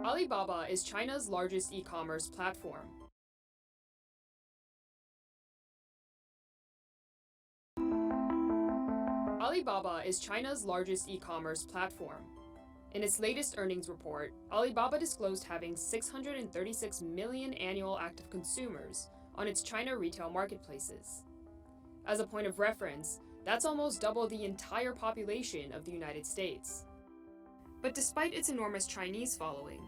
Alibaba is China's largest e-commerce platform. Alibaba is China's largest e-commerce platform. In its latest earnings report, Alibaba disclosed having 636 million annual active consumers on its China retail marketplaces. As a point of reference, that's almost double the entire population of the United States. But despite its enormous Chinese following,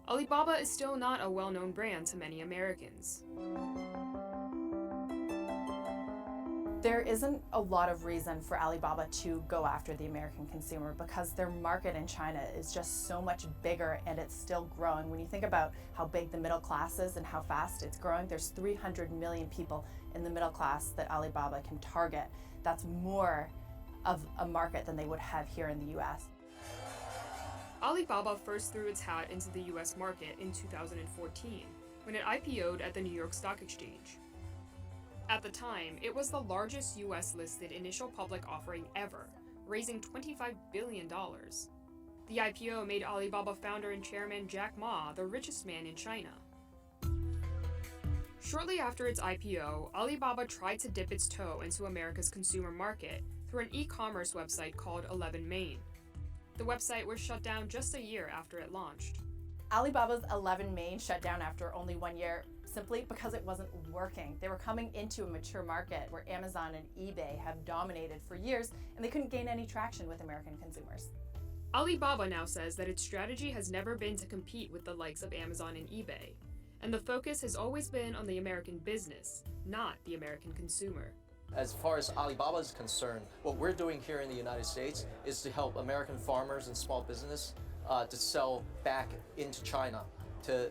Alibaba is still not a well-known brand to many Americans. There isn't a lot of reason for Alibaba to go after the American consumer because their market in China is just so much bigger and it's still growing. When you think about how big the middle class is and how fast it's growing, there's 300 million people in the middle class that Alibaba can target. That's more of a market than they would have here in the US. Alibaba first threw its hat into the US market in 2014 when it IPO'd at the New York Stock Exchange. At the time, it was the largest US-listed initial public offering ever, raising $25 billion. The IPO made Alibaba founder and chairman Jack Ma the richest man in China. Shortly after its IPO, Alibaba tried to dip its toe into America's consumer market through an e-commerce website called 11Main. The website was shut down just a year after it launched. Alibaba's 11Main shut down after only 1 year simply because it wasn't working. They were coming into a mature market where Amazon and eBay have dominated for years and they couldn't gain any traction with American consumers. Alibaba now says that its strategy has never been to compete with the likes of Amazon and eBay, and the focus has always been on the American business, not the American consumer. As far as Alibaba is concerned, what we're doing here in the United States is to help American farmers and small business to sell back into China, to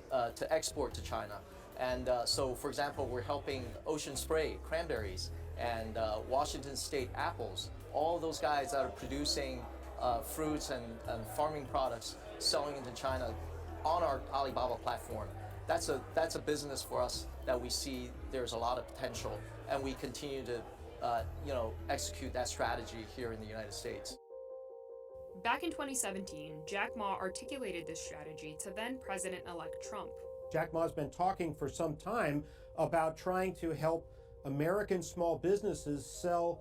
export to China. And so, for example, we're helping Ocean Spray cranberries and Washington State apples, all those guys that are producing fruits and farming products, selling into China on our Alibaba platform. That's a business for us that we see there's a lot of potential, and we continue to execute that strategy here in the United States. Back in 2017, Jack Ma articulated this strategy to then President-elect Trump. Jack Ma's been talking for some time about trying to help American small businesses sell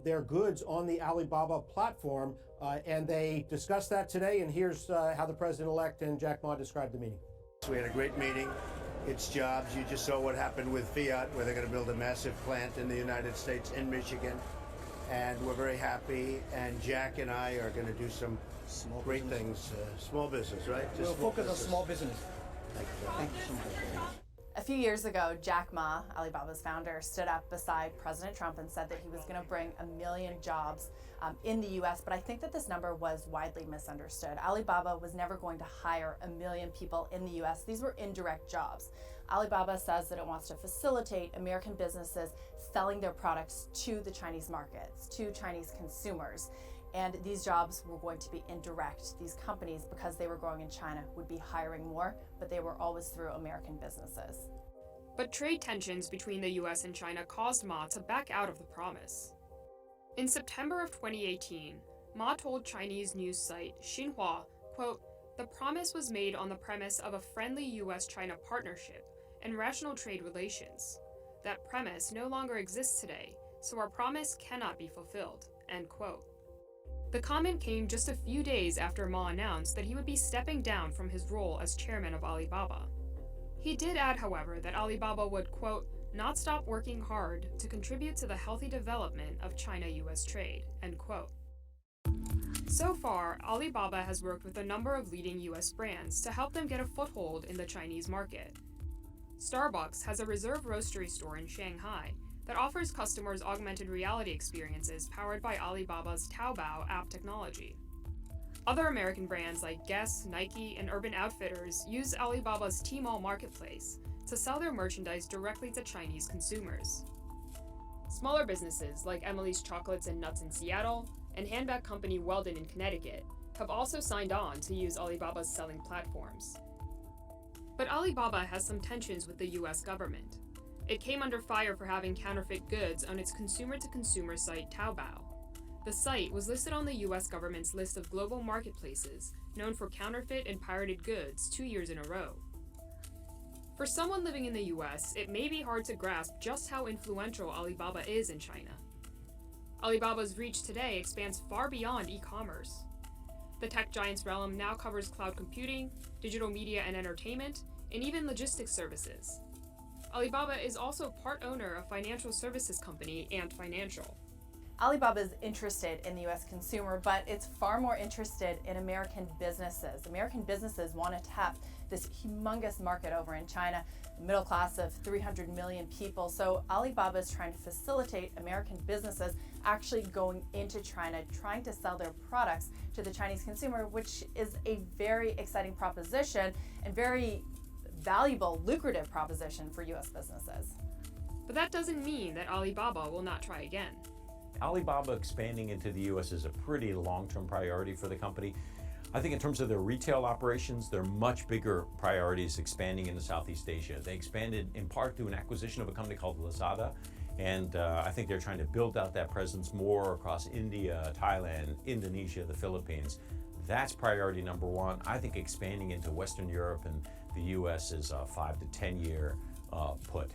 their goods on the Alibaba platform, and they discussed that today, and here's how the President-elect and Jack Ma described the meeting. We had a great meeting. It's jobs. You just saw what happened with Fiat, where they're going to build a massive plant in the United States, in Michigan. And we're very happy. And Jack and I are going to do some great things. Small business, right? We'll focus on small business. Thank you so much. A few years ago, Jack Ma, Alibaba's founder, stood up beside President Trump and said that he was going to bring 1 million jobs in the US, but I think that this number was widely misunderstood. Alibaba was never going to hire 1 million people in the US. These were indirect jobs. Alibaba says that it wants to facilitate American businesses selling their products to the Chinese markets, to Chinese consumers. And these jobs were going to be indirect. These companies, because they were growing in China, would be hiring more, but they were always through American businesses. But trade tensions between the US and China caused Ma to back out of the promise. In September of 2018, Ma told Chinese news site Xinhua, quote, "The promise was made on the premise of a friendly US-China partnership and rational trade relations. That premise no longer exists today, so our promise cannot be fulfilled," end quote. The comment came just a few days after Ma announced that he would be stepping down from his role as chairman of Alibaba. He did add, however, that Alibaba would, quote, "not stop working hard to contribute to the healthy development of China-US trade," end quote. So far, Alibaba has worked with a number of leading US brands to help them get a foothold in the Chinese market. Starbucks has a reserve roastery store in Shanghai that offers customers augmented reality experiences powered by Alibaba's Taobao app technology. Other American brands like Guess, Nike, and Urban Outfitters use Alibaba's Tmall marketplace to sell their merchandise directly to Chinese consumers. Smaller businesses like Emily's Chocolates and Nuts in Seattle and handbag company Weldon in Connecticut have also signed on to use Alibaba's selling platforms. But Alibaba has some tensions with the US government. It came under fire for having counterfeit goods on its consumer-to-consumer site Taobao. The site was listed on the US government's list of global marketplaces known for counterfeit and pirated goods 2 years in a row. For someone living in the US, it may be hard to grasp just how influential Alibaba is in China. Alibaba's reach today expands far beyond e-commerce. The tech giant's realm now covers cloud computing, digital media and entertainment, and even logistics services. Alibaba is also part owner of financial services company Ant Financial. Alibaba is interested in the US consumer, but it's far more interested in American businesses. American businesses want to tap this humongous market over in China, a middle class of 300 million people. So Alibaba is trying to facilitate American businesses actually going into China, trying to sell their products to the Chinese consumer, which is a very exciting proposition and very valuable, lucrative proposition for US businesses. But that doesn't mean that Alibaba will not try again. Alibaba expanding into the US is a pretty long-term priority for the company. I think in terms of their retail operations, their much bigger priority is expanding into Southeast Asia. They expanded in part through an acquisition of a company called Lazada, and I think they're trying to build out that presence more across India, Thailand, Indonesia, the Philippines. That's priority number one. I think expanding into Western Europe and the US is a 5 to 10 year put.